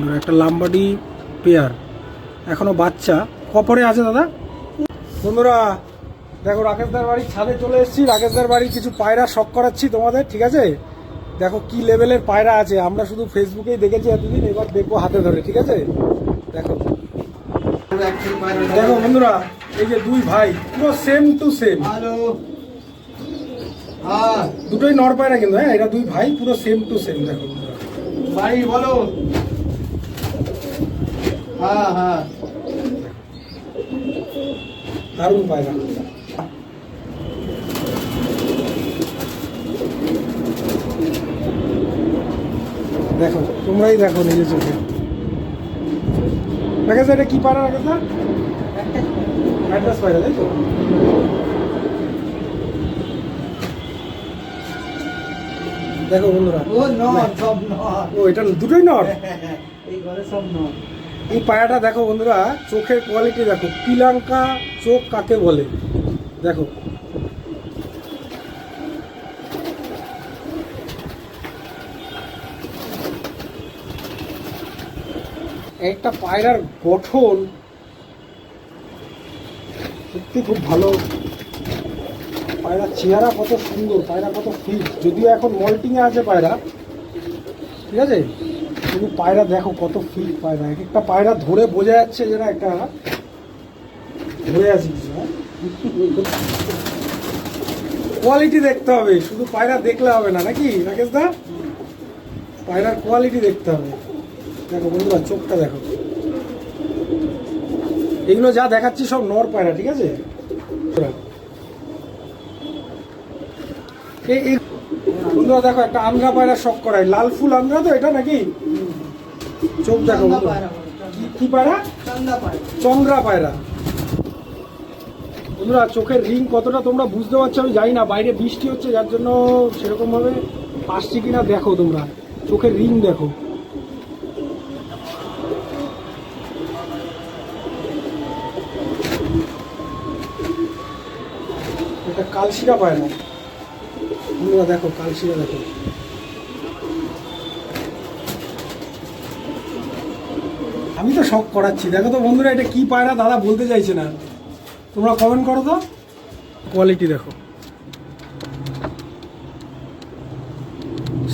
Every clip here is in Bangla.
একটা লাম্বাডি পেয়ার এখনো বাচ্চা কপরে আছে দাদা। বন্ধুরা দেখো রাকেশদার বাড়ির ছাদে চলে এসেছি। রাকেশদার বাড়ির কিছু পায়রা শখ করাচ্ছি তোমাদের, ঠিক আছে? দেখো কি লেভেলের পায়রা আছে, আমরা শুধু ফেসবুকেই দেখেছি এতদিন, এবার দেখবো হাতে ধরে, ঠিক আছে? দেখো দেখো বন্ধুরা, এই যে দুই ভাই পুরো সেম টু সেম, দুটোই নর পায়রা কিন্তু। হ্যাঁ, এটা দুই ভাই পুরো সেম টু সেম। দেখো ভাই বলো। হ্যাঁ হ্যাঁ, দারুণ পায়রা। দেখো তোমরাই দেখো নিজের চোখে। রাকেশ এটা কি পায়রা? রাকেশ না ম্যাড্রাস পায়রা, তাই তো? দেখো বন্ধুরা, ও নর, সব নর। ও এটা দুটোই নর। এই ঘরে সব নর। এই পায়রাটা দেখো বন্ধুরা, চোখের কোয়ালিটি দেখো, পিলাঙ্কা চোখ কাকে বলে দেখো। একটা পায়রার গঠন সত্যি খুব ভালো। পায়রার চেহারা কত সুন্দর, পায়রা কত ফিট, যদিও এখন মল্টিংয়ে আছে পায়রা, ঠিক আছে? কিন্তু পায়রা দেখো কত ফিট পায়রা। এক একটা পায়রা ধরে বোঝা যাচ্ছে যে না একটা ধরে আছি। কোয়ালিটি দেখতে হবে, শুধু পায়রা দেখলে হবে না নাকি রাকেশ দা? পায়রার কোয়ালিটি দেখতে হবে। দেখো বন্ধুরা চোখটা দেখো। এগুলো যা দেখাচ্ছি সব নর পায়রা, ঠিক আছে? এই বন্ধুরা দেখো একটা আন্দ্রা পায়রা শখ করাই, লাল ফুল আন্দ্রা তো এটা নাকি? চোখ দেখো কি পায়রা? চন্দ্রা পায়রা। বন্ধুরা চোখের রিং কতটা তোমরা বুঝতে পারছো আমি জানি না, বাইরে বৃষ্টি হচ্ছে যার জন্য সেরকম ভাবে আসছে কিনা দেখো তোমরা। চোখের রিং দেখো। এটা কালশিরা পায়রা। বন্ধুরা দেখো কালশিরা দেখো। আমি তো শখ করাচ্ছি। দেখো তো বন্ধুরা এটা কি পায়রা দাদা বলতে চাইছে না, তোমরা কমেন্ট করো তো। কোয়ালিটি দেখো,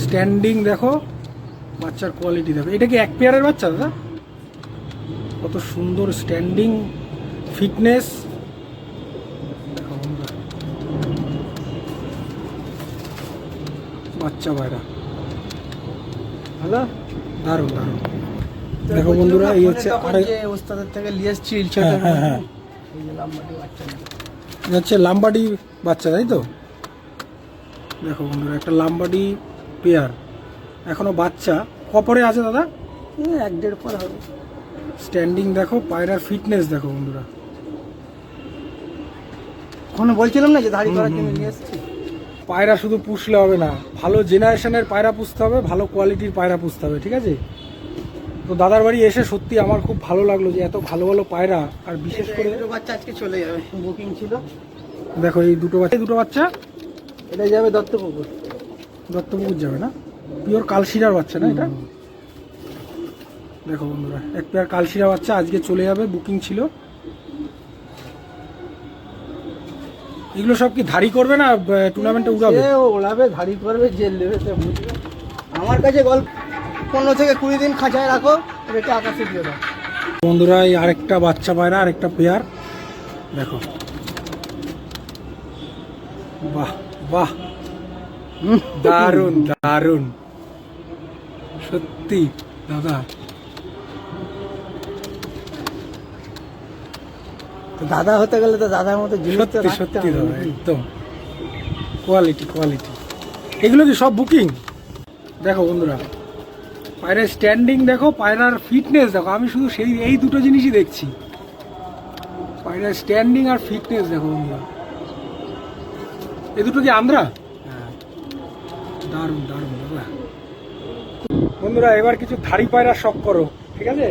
স্ট্যান্ডিং দেখো, বাচ্চার কোয়ালিটি দেখো। এটা কি এক পেয়ারের বাচ্চা দাদা? কত সুন্দর স্ট্যান্ডিং, ফিটনেস দেখো বন্ধুরা। বাচ্চা পায়রা হ্যালো, দারুণ দারুণ। দেখো বন্ধুরা এই হচ্ছে ওস্তাদের থেকে নিয়ে এসেছি। হ্যাঁ হ্যাঁ, এটা হচ্ছে লাম্বাডি বাচ্চা, তাই তো? দেখো বন্ধুরা একটা লাম্বাডি পেয়ার এখনো বাচ্চা কপরে আছে দাদা? 1-1.5 পর হবে। স্ট্যান্ডিং দেখো, পায়রার ফিটনেস দেখো বন্ধুরা। ওখানে বলছিলাম না যে ধাড়ি করার জন্য নিয়ে এসেছি। পায়রা শুধু পুষলে হবে না, ভালো জেনারেশনের পায়রা পুষতে হবে, ভালো কোয়ালিটির পায়রা পুষতে হবে, ঠিক আছে? তো দাদার বাড়ি এসে সত্যি আমার খুব ভালো লাগলো যে এত ভালো ভালো পায়রা, আর বিশেষ করে দুটো বাচ্চা আজকে চলে যাবে, বুকিং ছিল। দেখো এই দুটো বাচ্চা এটা যাবে দত্তপুকুর। দত্তপুকুর যাবে না? পিওর কালশিরার বাচ্চা না এটা? দেখো বন্ধুরা এক পেয়ার কালশিরা বাচ্চা আজকে চলে যাবে, বুকিং ছিল। এগুলো সব কি ধাড়ি করবে না টুর্নামেন্টে উড়াবে? ওড়াবে, ধাড়ি করবে, জেল দেবে, সে বুঝবে। আমার কাছে গল্প 15 থেকে 20 দিন খাঁচায় রাখো, রেখে আকাশে দিয়ে দাও। বন্ধুরা এই আরেকটা বাচ্চা পায়রা, আরেকটা পেয়ার দেখো। বাহ বাহ, দারুণ দারুণ সত্যি দাদা। তো দাদা হতে গেলে তো দাদার মতো জিনিস তো সত্যি রাখতে সত্যি হবে। দাদা একদম কোয়ালিটি। এগুলো কি সব বুকিং? দেখো বন্ধুরা পায়রার স্ট্যান্ডিং দেখো, পায়রার ফিটনেস দেখো। আমি শুধু এই দুটো জিনিসই দেখছি, পায়রার স্ট্যান্ডিং আর ফিটনেস দেখো বন্ধুরা। এই দুটো কি আন্দ্রা? দারুণ দারুণ দাদা। বন্ধুরা এবার কিছু ধাড়ি পায়রা শখ করো, ঠিক আছে?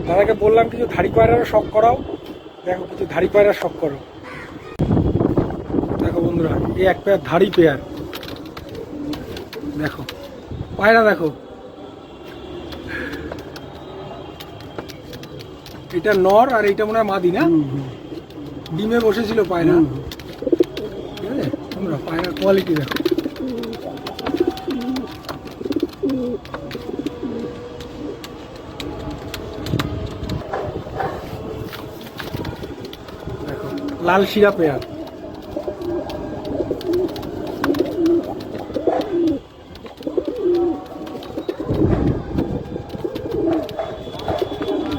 দাদাকে বললাম কিছু ধাড়ি পায়রারও শখ করাও। দেখো কিছু ধাড়ি পায়রা শখ করো। দেখো বন্ধুরা এই এক পেয়ার ধাড়ি পেয়ার দেখো, পায়রা দেখো। এটা নর আর এইটা মনে হয় মাদি না? ডিমে বসেছিল পায়রা। ঠিক আছে, তোমরা পায়রার কোয়ালিটি দেখো। দেখো লাল শিরা পেয়ার।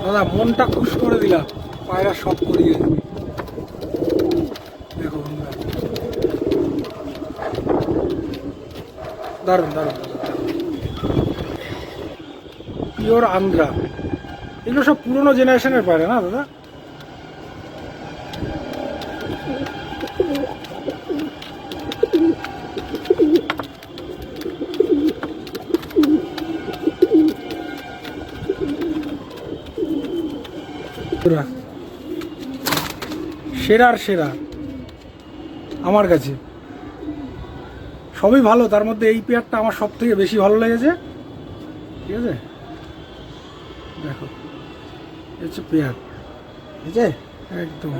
দাদা মনটা খুশ করে দিলাম, পায়রা সব করিয়ে তুমি। দেখো বন্ধুরা, দারুণ দারুণ, পিওর আন্ধ্রা। এগুলো সব পুরোনো জেনারেশনের পায়রা না দাদা? সেরার সেরা আমার কাছে। সবই ভালো, তার মধ্যে এই পেয়ারটা আমার সব থেকে বেশি ভালো লেগেছে। ঠিক আছে, দেখো হচ্ছে পেয়ার, ঠিক আছে, একদম।